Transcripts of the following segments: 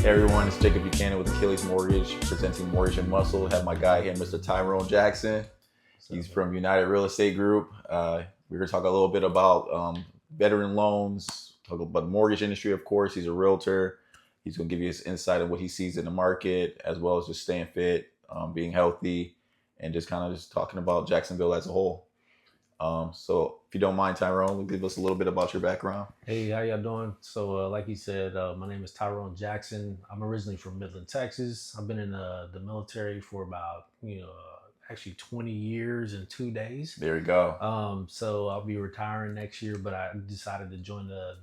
Hey everyone, it's Jacob Buchanan with Achilles Mortgage, presenting Mortgage and Muscle. Have my guy here, Mr. Tyrone Jackson. He's from United Real Estate Group. We're going to talk a little bit about veteran loans, talk about the mortgage industry, of course. He's a realtor. He's going to give you his insight of what he sees in the market, as well as just staying fit, being healthy, and just kind of just talking about Jacksonville as a whole. So if you don't mind, Tyrone, give us a little bit about your background. Hey, how y'all doing? So like you said, my name is Tyrone Jackson. I'm originally from Midland, Texas. I've been in the military for about, actually 20 years and 2 days. There you go. So I'll be retiring next year, but I decided to join the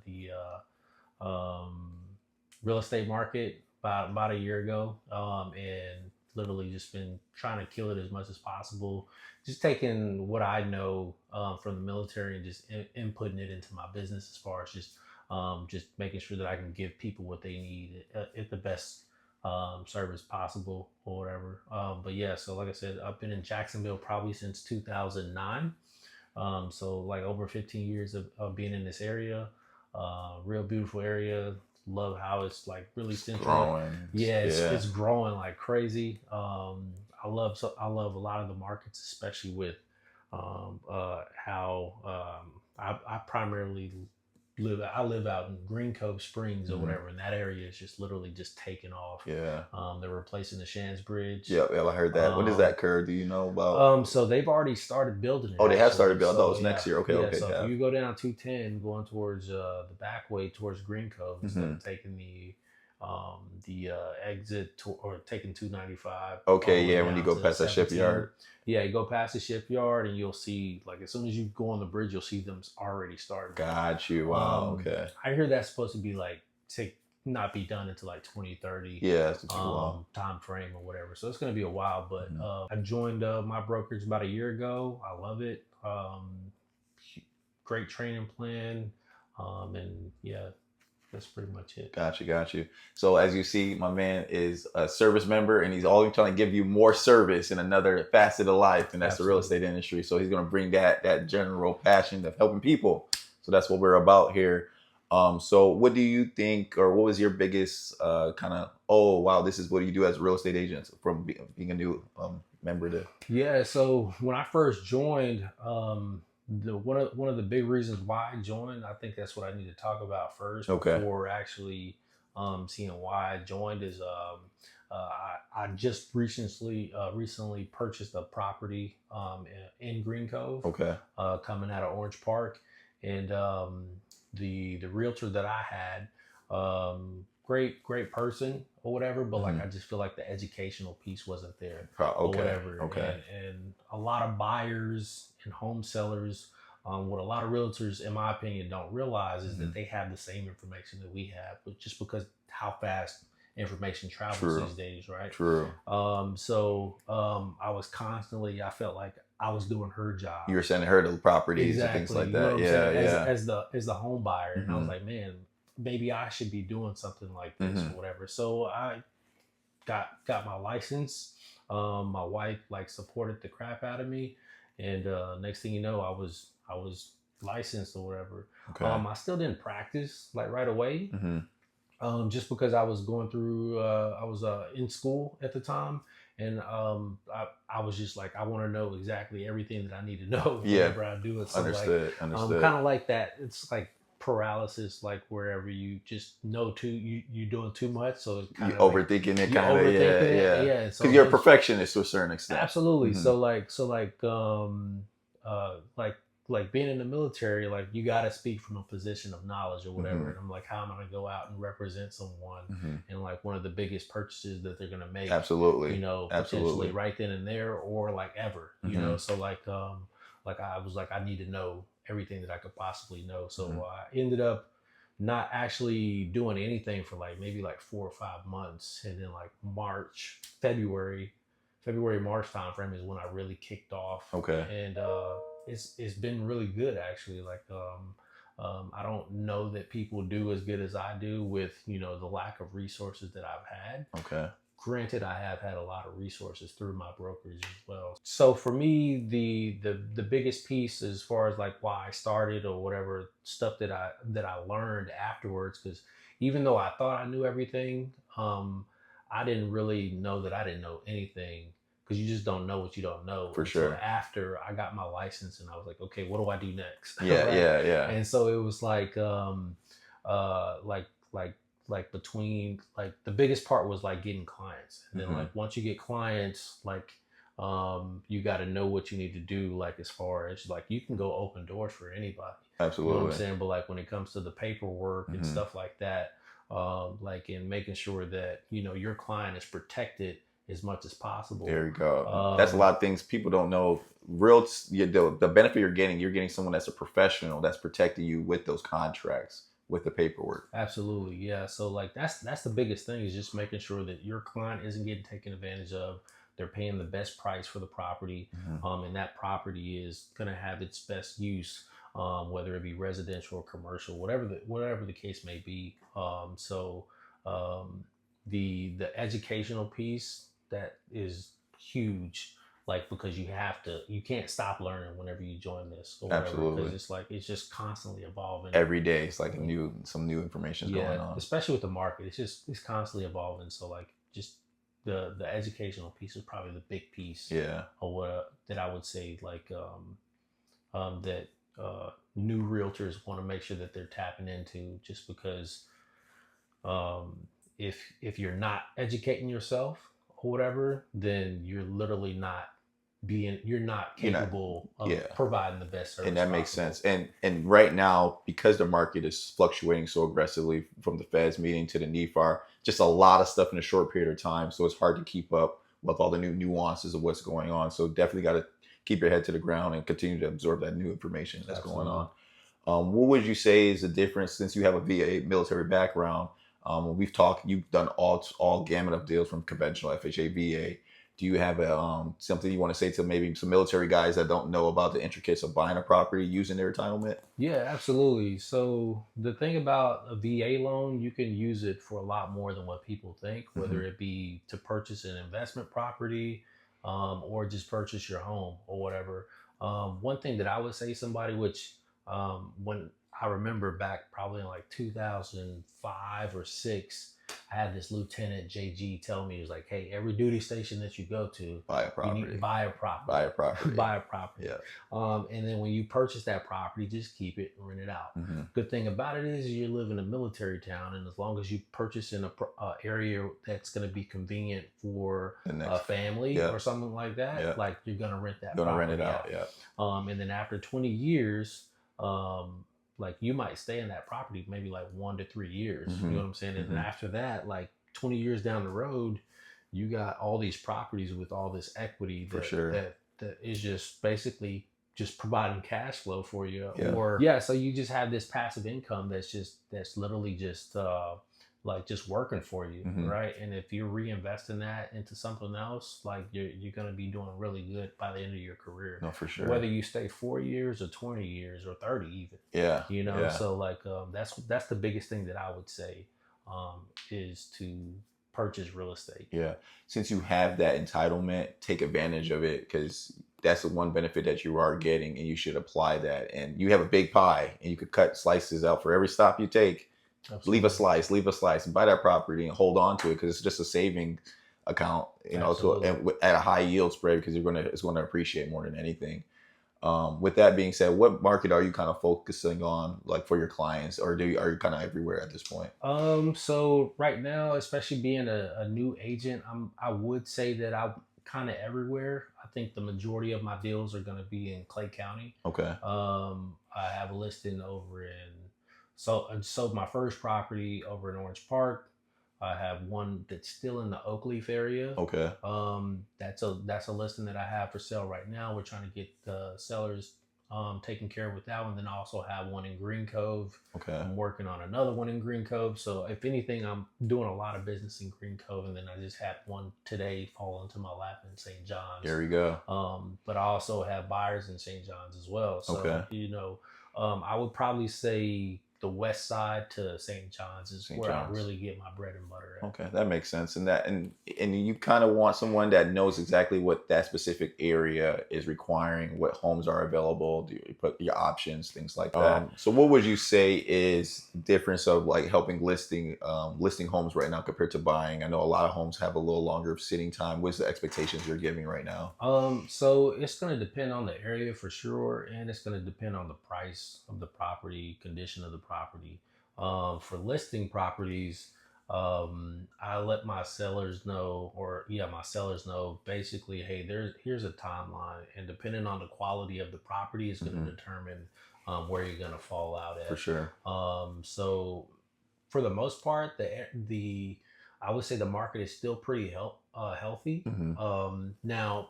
real estate market about a year ago, and literally just been trying to kill it as much as possible. Just taking what I know from the military and just inputting it into my business, as far as just making sure that I can give people what they need at the best service possible or whatever. But yeah, so like I said, I've been in Jacksonville probably since 2009. So like over 15 years of being in this area. Real beautiful area. Love how it's like really central. Growing. It's growing like crazy. I love a lot of the markets, especially with how I primarily live out in Green Cove Springs or whatever, and that area is just literally just taking off. Yeah. They're replacing the Shands Bridge. Yeah, I heard that. What is that curve? Do you know about? So they've already started building it. Oh, they have actually. started building. So, I thought it was next year. Okay. So if you go down 210 going towards the back way towards Green Cove, instead of taking the exit or taking 295. Okay, yeah, when you go past that shipyard. Yeah, you go past the shipyard and you'll see, like, as soon as you go on the bridge, you'll see them already started. Got you. Wow. Okay. I hear that's supposed to be like not be done until like 2030. Yeah, that's too long. Time frame or whatever. So it's going to be a while. But I joined my brokerage about a year ago. I love it. Great training plan. And yeah. That's pretty much it. Got you. So as you see, my man is a service member, and he's always trying to give you more service in another facet of life, and that's the real estate industry. So he's going to bring that general passion of helping people. So that's what we're about here. So what do you think, or what was your biggest kind of, oh, wow, this is what you do as a real estate agent from being a new member to? Yeah, so when I first joined, one of the big reasons why I joined, I think that's what I need to talk about first before actually seeing why I joined, is I just recently purchased a property in Green Cove, coming out of Orange Park, and the realtor that I had, great person or whatever, but like I just feel like the educational piece wasn't there or whatever. And a lot of buyers and home sellers, what a lot of realtors, in my opinion, don't realize is that they have the same information that we have, but just because how fast information travels these days, right? True. So I was constantly, I felt like I was doing her job. You were sending her to properties and things like that. As the home buyer, and I was like, man, maybe I should be doing something like this or whatever. So I got my license. My wife like supported the crap out of me, and next thing you know, I was licensed or whatever. I still didn't practice like right away, just because I was going through. I was in school at the time, and I was just like, I want to know exactly everything that I need to know whenever I do it. So Understood. kind of like that. It's like paralysis, like wherever you just know you're doing too much, so it's kind of overthinking it, kind of. Yeah. So you're a perfectionist to a certain extent. Absolutely. So like being in the military, like you got to speak from a position of knowledge or whatever. And I'm like, how am I going to go out and represent someone and like one of the biggest purchases that they're going to make? Absolutely. Potentially right then and there, or like ever. So like I was like, I need to know everything that I could possibly know. So I ended up not actually doing anything for like maybe like 4 or 5 months, and then like February, March time frame is when I really kicked off. And it's been really good actually. Like I don't know that people do as good as I do with the lack of resources that I've had. Granted, I have had a lot of resources through my brokerage as well. So for me, the biggest piece as far as like why I started or whatever stuff that I learned afterwards, because even though I thought I knew everything, I didn't really know that I didn't know anything, because you just don't know what you don't know. For sure. So after I got my license and I was like, okay, what do I do next? Yeah, right? yeah. And so it was like between like the biggest part was like getting clients, and then like once you get clients, like you got to know what you need to do, like as far as like you can go open doors for anybody. Absolutely. You know what I'm saying? But like when it comes to the paperwork and stuff like that, like in making sure that your client is protected as much as possible. There you go. That's a lot of things people don't know. The benefit you're getting someone that's a professional that's protecting you with those contracts, with the paperwork. Absolutely, yeah. So like that's the biggest thing, is just making sure that your client isn't getting taken advantage of. They're paying the best price for the property, and that property is gonna have its best use, whether it be residential or commercial, whatever the case may be. The educational piece, that is huge. Like, because you can't stop learning whenever you join this or whatever. Absolutely. Because it's just constantly evolving. Every day it's like some new information is going on. Especially with the market. It's constantly evolving. So like just the educational piece is probably the big piece. Yeah. Of what that I would say, like that new realtors want to make sure that they're tapping into, just because if you're not educating yourself or whatever, then you're literally not capable of providing the best service. And that makes sense. And right now, because the market is fluctuating so aggressively, from the Fed's meeting to the NFR, just a lot of stuff in a short period of time. So it's hard to keep up with all the new nuances of what's going on. So definitely got to keep your head to the ground and continue to absorb that new information that's going on. What would you say is the difference, since you have a VA military background? We've talked, you've done all gamut of deals from conventional, FHA, VA. Do you have something you want to say to maybe some military guys that don't know about the intricacies of buying a property using their entitlement? Yeah, absolutely. So the thing about a VA loan, you can use it for a lot more than what people think, whether it be to purchase an investment property, or just purchase your home or whatever. One thing that I would say somebody, which when I remember back probably in like 2005 or 6, I had this Lieutenant JG tell me, he was like, hey, every duty station that you go to, buy a property. You need to buy a property. Buy a property. Buy a property. Yeah. And then when you purchase that property, just keep it and rent it out. Good thing about it is you live in a military town, and as long as you purchase in a area that's going to be convenient for a family or something like that, like you're going to rent that property. Rent it out. Yeah. And then after 20 years, like you might stay in that property maybe like 1 to 3 years. You know what I'm saying? And then after that, like 20 years down the road, you got all these properties with all this equity that is just basically just providing cash flow for you. So you just have this passive income that's literally just like just working for you, right? And if you're reinvesting that into something else, like you're going to be doing really good by the end of your career. No, for sure. Whether you stay 4 years or 20 years or 30 even. Yeah. You know, so like that's the biggest thing that I would say is to purchase real estate. Yeah. Since you have that entitlement, take advantage of it, because that's the one benefit that you are getting, and you should apply that. And you have a big pie, and you could cut slices out for every stop you take. Absolutely. Leave a slice, and buy that property and hold on to it, because it's just a saving account, at a high yield spread, because it's going to appreciate more than anything. With that being said, what market are you kind of focusing on, like for your clients, or are you kind of everywhere at this point? So right now, especially being a new agent, I would say that I'm kind of everywhere. I think the majority of my deals are going to be in Clay County. Okay. I have a listing over in. So I sold my first property over in Orange Park. I have one that's still in the Oakleaf area. Okay. That's a listing that I have for sale right now. We're trying to get the sellers taken care of with that one. Then I also have one in Green Cove. Okay. I'm working on another one in Green Cove. So if anything, I'm doing a lot of business in Green Cove. And then I just had one today fall into my lap in St. John's. There we go. But I also have buyers in St. John's as well. So, I would probably say the west side to St. John's is where I really get my bread and butter at. Okay, that makes sense. And you kind of want someone that knows exactly what that specific area is requiring, what homes are available, do you put your options, things like that. So what would you say is the difference of like helping listing homes right now compared to buying? I know a lot of homes have a little longer sitting time. What's the expectations you're giving right now? So it's going to depend on the area for sure, and it's going to depend on the price of the property, condition of the property. For listing properties, I let my sellers know, my sellers know basically, hey, here's a timeline, and depending on the quality of the property is going to determine where you're going to fall out at. For sure. So for the most part, I would say the market is still pretty healthy. Now,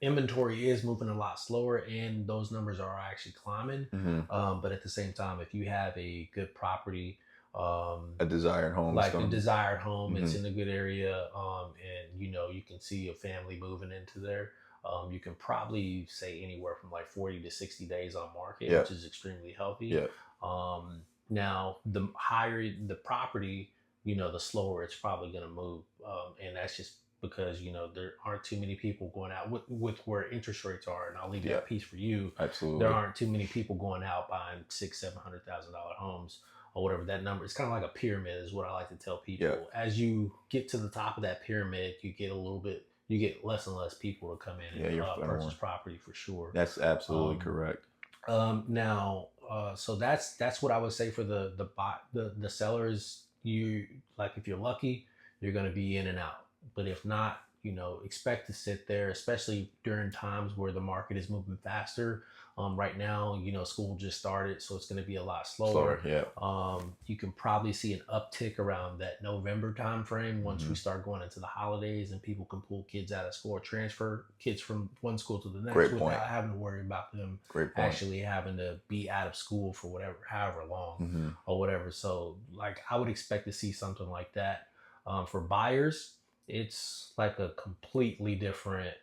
inventory is moving a lot slower, and those numbers are actually climbing. But at the same time, if you have a good property, a desired home, it's in a good area, and you can see a family moving into there. You can probably say anywhere from like 40 to 60 days on market, which is extremely healthy. Now, the higher the property, the slower it's probably going to move, and that's just because there aren't too many people going out with where interest rates are, and I'll leave that piece for you. Absolutely, there aren't too many people going out buying $600,000-$700,000 homes or whatever that number. It's kind of like a pyramid, is what I like to tell people. As you get to the top of that pyramid, you get less and less people to come in and purchase property for sure. That's absolutely correct. Now, so that's what I would say for the sellers. You if you're lucky, you're going to be in and out. But if not, expect to sit there, especially during times where the market is moving faster. Right now, school just started, so it's going to be a lot slower. You can probably see an uptick around that November time frame once we start going into the holidays and people can pull kids out of school or transfer kids from one school to the next without having to worry about them actually having to be out of school for however long or whatever. So I would expect to see something like that. For buyers, it's like a completely different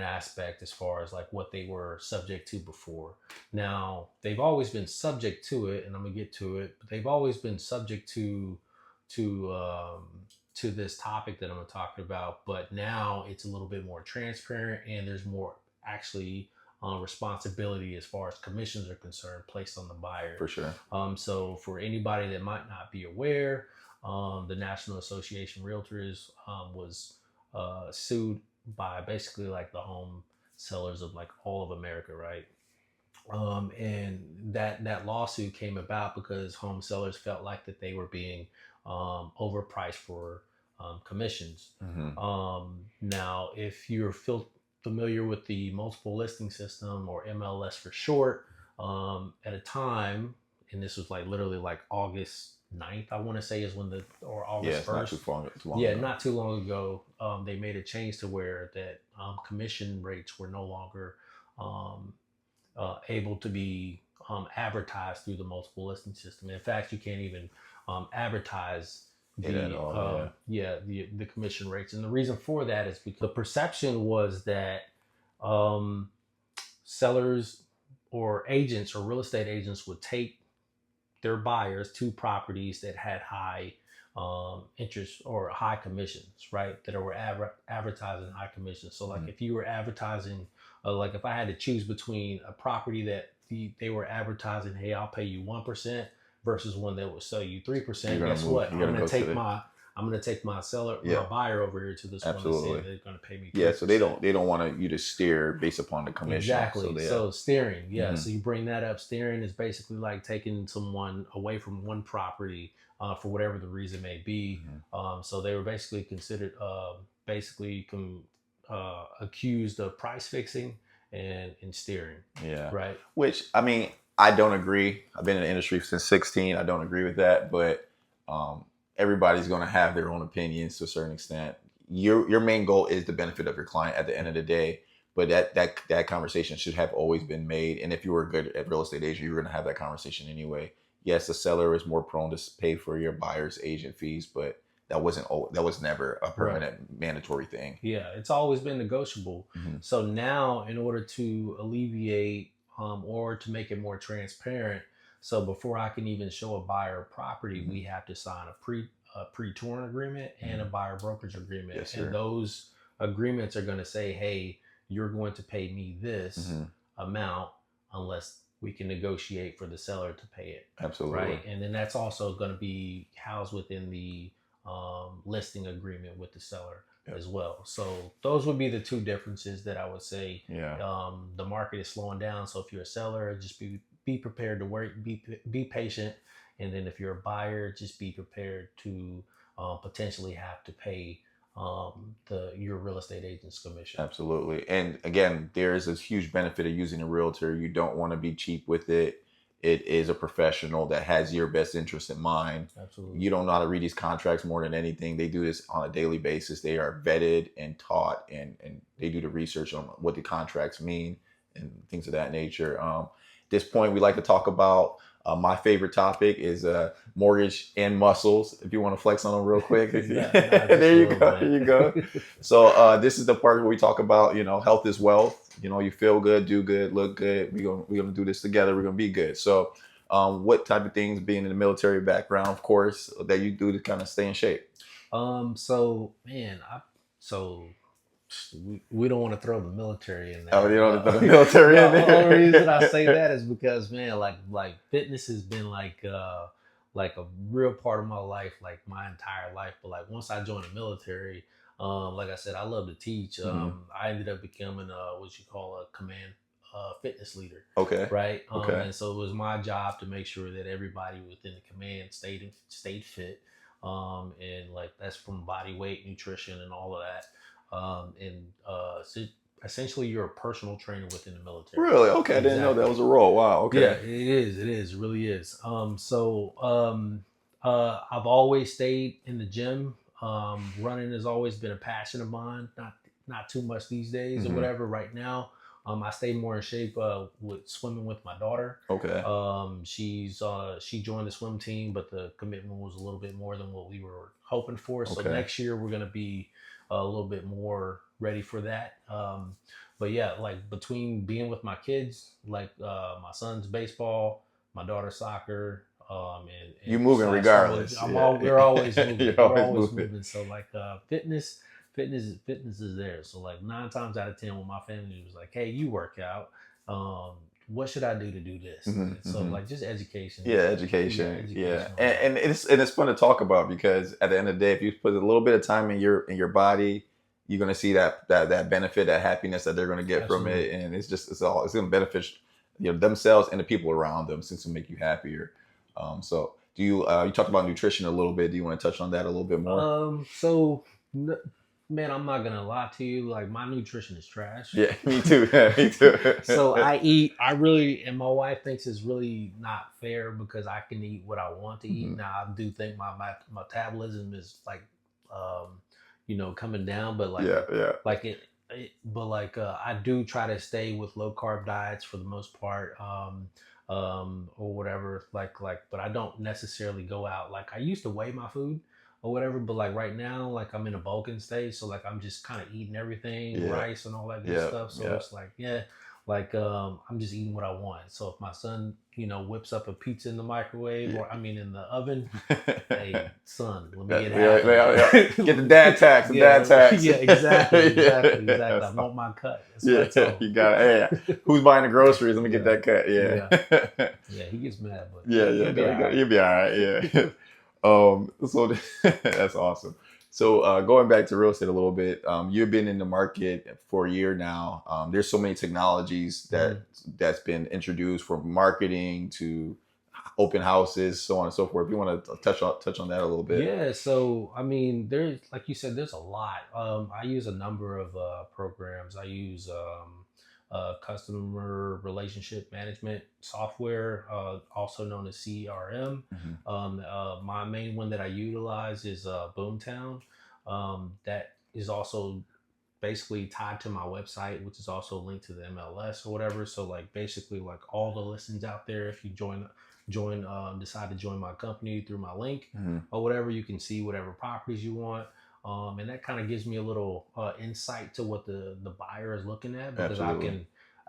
aspect as far as what they were subject to before. Now, they've always been subject to it, and I'm gonna get to it, but they've always been subject to this topic that I'm talking about, but now it's a little bit more transparent, and there's more actually responsibility as far as commissions are concerned placed on the buyer. For sure. So for anybody that might not be aware, the National Association of Realtors was sued by basically the home sellers of all of America, right? And that lawsuit came about because home sellers felt like that they were being overpriced for commissions. Now, if you're familiar with the multiple listing system, or MLS for short, at a time, and this was literally August 9th, I want to say, is when or August 1st. Not too long ago. Not too long ago. They made a change to where that commission rates were no longer able to be advertised through the multiple listing system. In fact, you can't even advertise the commission rates. And the reason for that is because the perception was that sellers or agents or real estate agents would take their buyers to properties that had high interest or high commissions, right? That were advertising high commissions. So if you were advertising, if I had to choose between a property that they were advertising, hey, I'll pay you 1%, versus one that will sell you 3%. Guess what? I'm gonna take my seller, my buyer over here to this one and say they're gonna pay me 3%. So they don't want you to steer based upon the commission. Exactly. So steering, so you bring that up. Steering is basically taking someone away from one property for whatever the reason may be. So they were basically considered accused of price fixing and steering. Right. Which, I mean, I don't agree. I've been in the industry since 16. I don't agree with that, but everybody's going to have their own opinions to a certain extent. Your main goal is the benefit of your client at the end of the day, but that conversation should have always been made. And if you were good at real estate agent, you were going to have that conversation anyway. Yes, the seller is more prone to pay for your buyer's agent fees, but that was never a permanent mandatory thing. Yeah, it's always been negotiable. So now, in order to alleviate or to make it more transparent. So before I can even show a buyer a property, we have to sign a pre-touring agreement and a buyer brokerage agreement. Yes, sir. And those agreements are going to say, hey, you're going to pay me this amount unless we can negotiate for the seller to pay it. Absolutely. Right. And then that's also going to be housed within the listing agreement with the seller as well. So those would be the two differences that I would say. The market is slowing down. So if you're a seller, just be prepared to wait, be patient. And then if you're a buyer, just be prepared to potentially have to pay your real estate agent's commission. Absolutely. And again, there is a huge benefit of using a realtor. You don't want to be cheap with it. It is a professional that has your best interest in mind. Absolutely. You don't know how to read these contracts more than anything. They do this on a daily basis. They are vetted and taught, and they do the research on what the contracts mean and things of that nature. At this point, we like to talk about my favorite topic is mortgage and muscles. If you want to flex on them real quick. There you go. There you go. So this is the part where we talk about, health is wealth. You feel good, do good, look good. We're gonna do this together. We're gonna be good. So what type of things, being in the military background, of course, that you do to kind of stay in shape? We don't want to throw the military in there. Oh, you don't want to throw the military in there? The only reason I say that is because, man, like fitness has been like a real part of my life, like my entire life. But like once I joined the military, like I said, I love to teach. I ended up becoming what you call a command fitness leader. Okay. Right. Okay. And so it was my job to make sure that everybody within the command stayed fit. And like that's from body weight, nutrition, and all of that. So essentially, you're a personal trainer within the military. Really? Okay, I didn't know that was a role. Wow. Okay. Yeah, it is. It really is. I've always stayed in the gym. Running has always been a passion of mine. Not too much these days or whatever. Right now, I stay more in shape with swimming with my daughter. Okay. She joined the swim team, but the commitment was a little bit more than what we were hoping for. So next year we're gonna be a little bit more ready for that. But yeah, like between being with my kids, like my son's baseball, my daughter's soccer, and you moving regardless. We're always moving. You're always moving. So like fitness is there. So like 9 times out of 10, when my family was like, "Hey, you work out. What should I do to do this?" So like just education. Yeah, education. Yeah. And it's fun to talk about because at the end of the day, if you put a little bit of time in your body, you're gonna see that benefit, that happiness that they're gonna get from it, and it's gonna benefit themselves and the people around them, since it'll make you happier. So do you talked about nutrition a little bit? Do you want to touch on that a little bit more? Man, I'm not gonna lie to you. Like my nutrition is trash. Yeah, me too. Yeah, me too. So and my wife thinks it's really not fair because I can eat what I want to eat. Now I do think my metabolism is like, coming down, but like, I do try to stay with low carb diets for the most part, or whatever. But I don't necessarily go out. Like I used to weigh my food or whatever, but like right now, like I'm in a bulking stage, so like I'm just kind of eating everything, rice and all that good stuff. So it's like I'm just eating what I want. So if my son, whips up a pizza in the microwave, or in the oven, hey son, let me get get the dad tax. Dad tax. Yeah, exactly. I want my cut. That's you got it. Hey, who's buying the groceries? Let me get that cut. Yeah, he gets mad, but you'll be all right. Yeah. So that's awesome. So going back to real estate a little bit, you've been in the market for a year now. There's so many technologies that's been introduced, from marketing to open houses, so on and so forth. If you want to touch on that a little bit. Yeah. So there's, like you said, there's a lot. I use a number of programs. I use customer relationship management software, also known as CRM. My main one that I utilize is Boomtown. That is also basically tied to my website, which is also linked to the MLS or whatever. So like basically like all the listings out there, if you decide to join my company through my link or whatever, you can see whatever properties you want. And that kind of gives me a little insight to what the buyer is looking at, because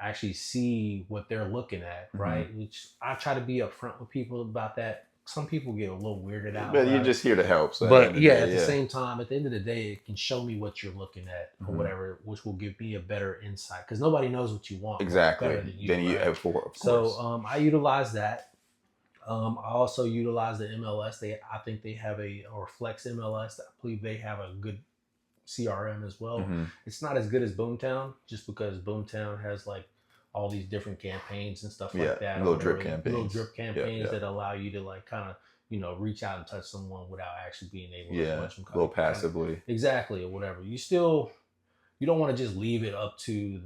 actually see what they're looking at, right? Which I try to be upfront with people about that. Some people get a little weirded out. But you're just here to help. So but yeah, at the same time, at the end of the day, it can show me what you're looking at or whatever, which will give me a better insight because nobody knows what you want exactly better than you. Right? Of course. So I utilize that. I also utilize the MLS. I think they have or Flex MLS. I believe they have a good CRM as well. It's not as good as Boomtown, just because Boomtown has like all these different campaigns and stuff like that. Little drip campaigns that allow you to like kind of, you know, reach out and touch someone without actually being able to touch them. A little passively. Exactly, or whatever. You don't want to just leave it up to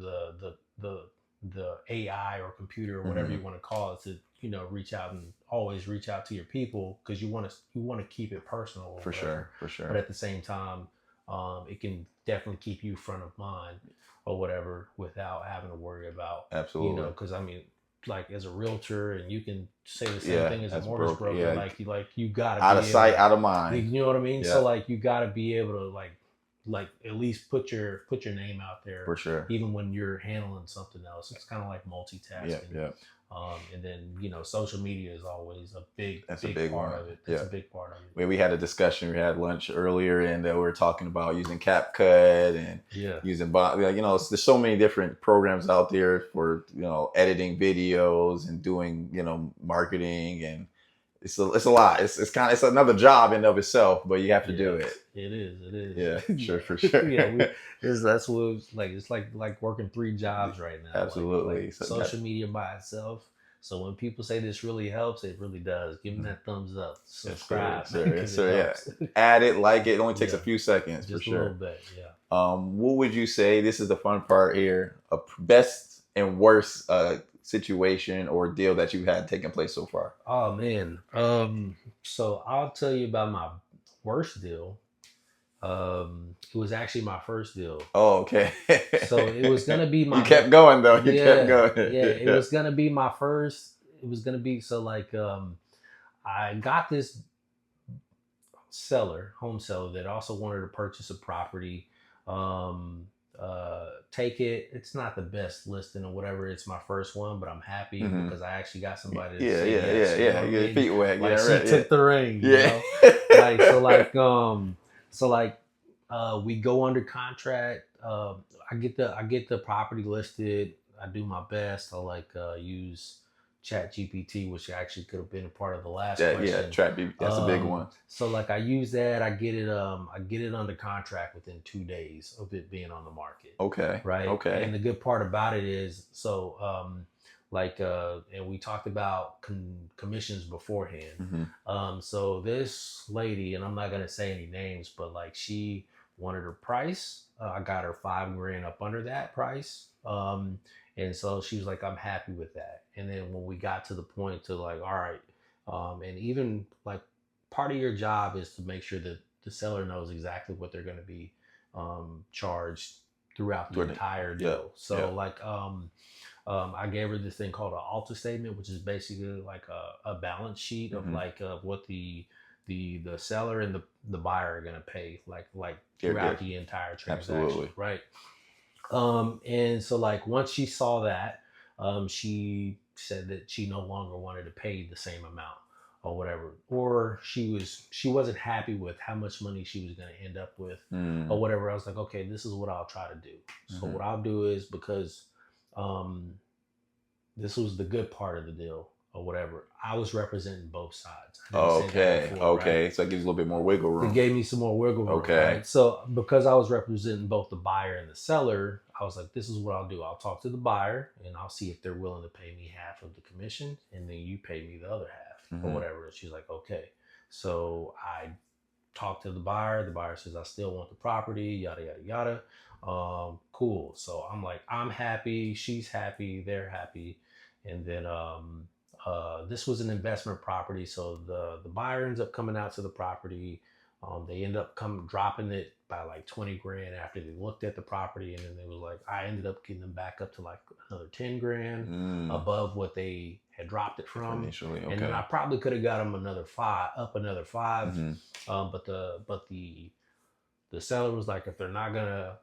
the AI or computer or whatever you want to call it to, you know, always reach out to your people, because you want to keep it personal. For sure. But at the same time, it can definitely keep you front of mind or whatever without having to worry about. Absolutely. You know, because I mean, like as a realtor, and you can say the same thing as a mortgage broker. Like you gotta out of sight, out of mind. You know what I mean? Yeah. So like you gotta be able to like at least put your name out there. For sure. Even when you're handling something else, it's kind of like multitasking. Yeah. And then, you know, social media is always a big part of it. That's a big part of it. We had a discussion. We had lunch earlier, and we were talking about using CapCut and using you know, there's so many different programs out there for, you know, editing videos and doing, you know, marketing, and it's a lot. It's another job in of itself, but you have to do it. It is. Yeah, sure, for sure. That's what it's like working 3 jobs right now. Absolutely. Like social media by itself. So when people say this really helps, it really does. Give them that thumbs up. Subscribe. Yes, sir. Add it, like it. It only takes a few seconds. Just for sure. A little bit. Yeah. What would you say? This is the fun part here. A best and worst situation or deal that you've had taking place so far? Oh man. So I'll tell you about my worst deal. It was actually my first deal. Oh, okay. So it was gonna be my. You kept going though. You kept going. Yeah, it was gonna be my first. It was gonna be I got this home seller that also wanted to purchase a property. Take it. It's not the best listing or whatever. It's my first one, but I'm happy because I actually got somebody. To say yes, You know, your feet wet. Like she took the ring. You know? We go under contract. I get the property listed. I do my best. I use ChatGPT, which actually could have been a part of the last question. Yeah, that's a big one. So I use that. I get it under contract within 2 days of it being on the market. Okay. Right. Okay. And the good part about it is, and we talked about commissions beforehand. So this lady, and I'm not gonna say any names, but she wanted her price. I got her $5,000 up under that price. And so she was like, I'm happy with that. And then when we got to the point to all right, and even part of your job is to make sure that the seller knows exactly what they're going to be charged throughout the entire deal. I gave her this thing called an Alta statement, which is basically a balance sheet of of what the seller and the buyer are going to pay throughout the entire transaction. Absolutely. Right. And so once she saw that, she said that she no longer wanted to pay the same amount or whatever, or she wasn't happy with how much money she was going to end up with or whatever. I was like, okay, this is what I'll try to do. So what I'll do is, because this was the good part of the deal or whatever, I was representing both sides. Okay. Right? So it gives you a little bit more wiggle room. It gave me some more wiggle room. Okay. Right? So because I was representing both the buyer and the seller, I was like, this is what I'll do. I'll talk to the buyer and I'll see if they're willing to pay me half of the commission, and then you pay me the other half or whatever. And she's like, okay. So I talked to the buyer. The buyer says, I still want the property, yada, yada, yada. Cool. So I'm like, I'm happy. She's happy. They're happy. And then this was an investment property. So the buyer ends up coming out to the property. They end up dropping it by $20,000 after they looked at the property. And then they was I ended up getting them back up to another $10,000 above what they had dropped it from initially. Okay. And then I probably could have got them another $5. But the seller was like, if they're not gonna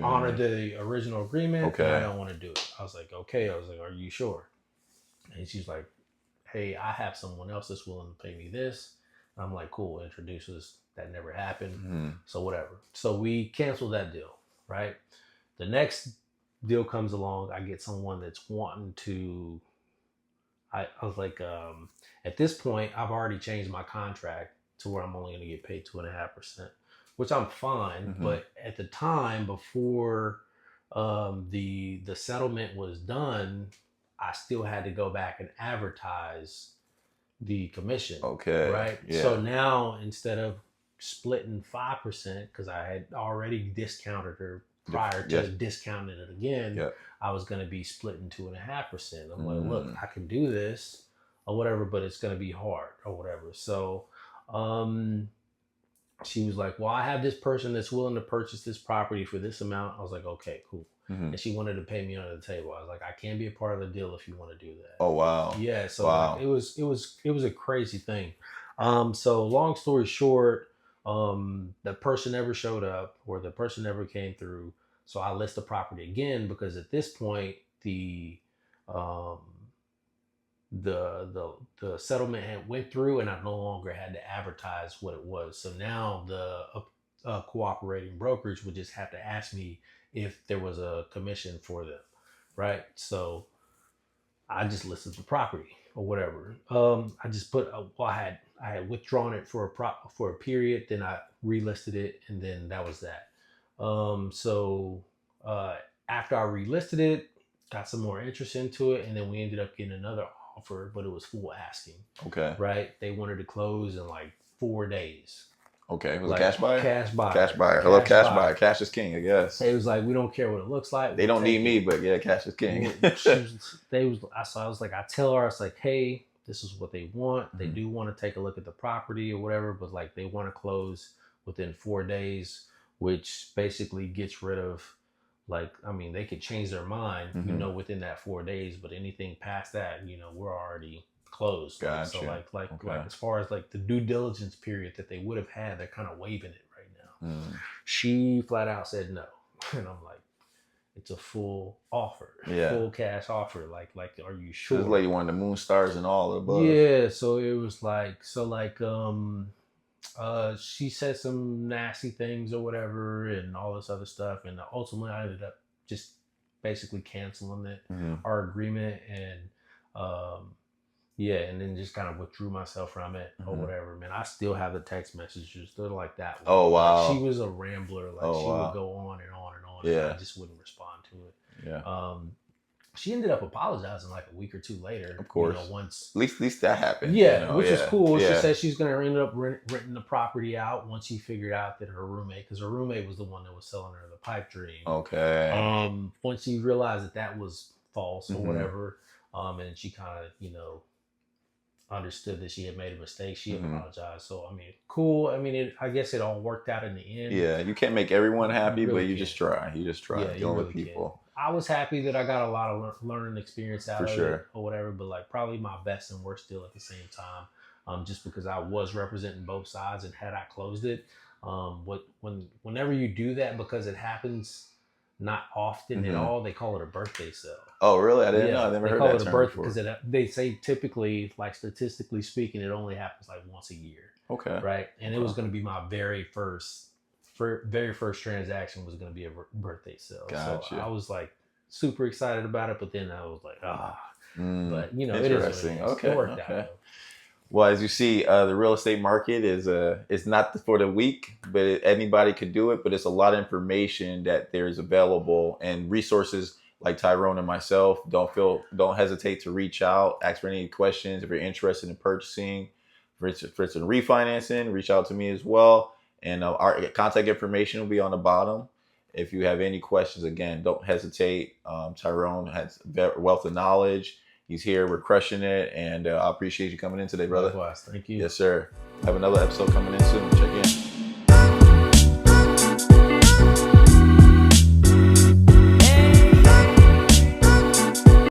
honor the original agreement. Okay. And I don't want to do it. I was like, okay. I was like, are you sure? And she's like, hey, I have someone else that's willing to pay me this. And I'm like, cool, introduce us. That never happened. So whatever. So we canceled that deal, right? The next deal comes along. I get someone that's wanting to, I was like, at this point, I've already changed my contract to where I'm only going to get paid 2.5%, which I'm fine. But at the time, before the settlement was done, I still had to go back and advertise the commission. Okay. Right. Yeah. So now instead of splitting 5%, because I had already discounted her prior to discounting it again, I was going to be splitting 2.5%. I'm like, look, I can do this or whatever, but it's going to be hard or whatever. So she was like, well, I have this person that's willing to purchase this property for this amount. I was like, okay, cool. And she wanted to pay me under the table. I was like, I can't be a part of the deal if you want to do that. Oh, wow. Yeah. So like, it was a crazy thing. So long story short, the person never showed up or the person never came through. So I list the property again, because at this point, the settlement had went through and I no longer had to advertise what it was. So now the cooperating brokerage would just have to ask me if there was a commission for them, right? So I just listed the property or whatever. I just put I had withdrawn it for a period, then I relisted it, and then that was that. So after I relisted it, got some more interest into it, and then we ended up getting another offer, but it was full asking. Okay. Right? They wanted to close in like 4 days. Okay. Was it cash buyer? Cash buyer. Cash buyer. I love cash buyer. Cash is king, I guess. It was like, we don't care what it looks like. They don't need me, but yeah, cash is king. I was like, I tell her, I was like, hey, this is what they want. They do want to take a look at the property or whatever, but like they want to close within 4 days, which basically gets rid of, like, I mean, they could change their mind, within that 4 days, but anything past that, we're already closed. Gotcha. So like as far as like the due diligence period that they would have had, they're kind of waiving it right now. She flat out said no. And I'm like, it's a full offer, full cash offer. Like, are you sure? This lady wanted the moon, stars, and all above. Yeah. So it was like, she said some nasty things or whatever and all this other stuff. And ultimately I ended up just basically canceling it, our agreement. And, and then just kind of withdrew myself from it or whatever, man. I still have the text messages. They're like that. Oh, wow. Like, she was a rambler. Like, she would go on and on and on. Yeah. And I just wouldn't respond to it. Yeah. She ended up apologizing like a week or two later. Of course. Once. At least that happened. Yeah, which is cool. She said she's going to end up renting the property out once she figured out that her roommate, because her roommate was the one that was selling her the pipe dream. Okay. Once she realized that was false or whatever, and she kind of, understood that she had made a mistake, she apologized. So, I mean, cool. I mean, I guess it all worked out in the end. Yeah, you can't make everyone happy, but you just try. Yeah, dealing with people. I was happy that I got a lot of learning experience out of it or whatever, but like probably my best and worst deal at the same time, just because I was representing both sides, and had I closed it, whenever you do that, because it happens not often at all, they call it a birthday sale. Oh, really? I didn't know. I never heard that term before. Because they say typically, like statistically speaking, it only happens like once a year. Okay. Right, and it was going to be my very first transaction was going to be a birthday sale. Gotcha. So I was like super excited about it, but then I was like, but it is what interesting. it is. Okay. It worked out, though. Well, as you see, the real estate market is not for the weak, but anybody could do it. But it's a lot of information that there's available, and resources like Tyrone and myself. Don't hesitate to reach out, ask for any questions if you're interested in purchasing, for instance, refinancing. Reach out to me as well, and our contact information will be on the bottom. If you have any questions, again, don't hesitate. Tyrone has wealth of knowledge. He's here. We're crushing it. And I appreciate you coming in today, brother. Likewise. Thank you. Yes, sir. Have another episode coming in soon. Check in.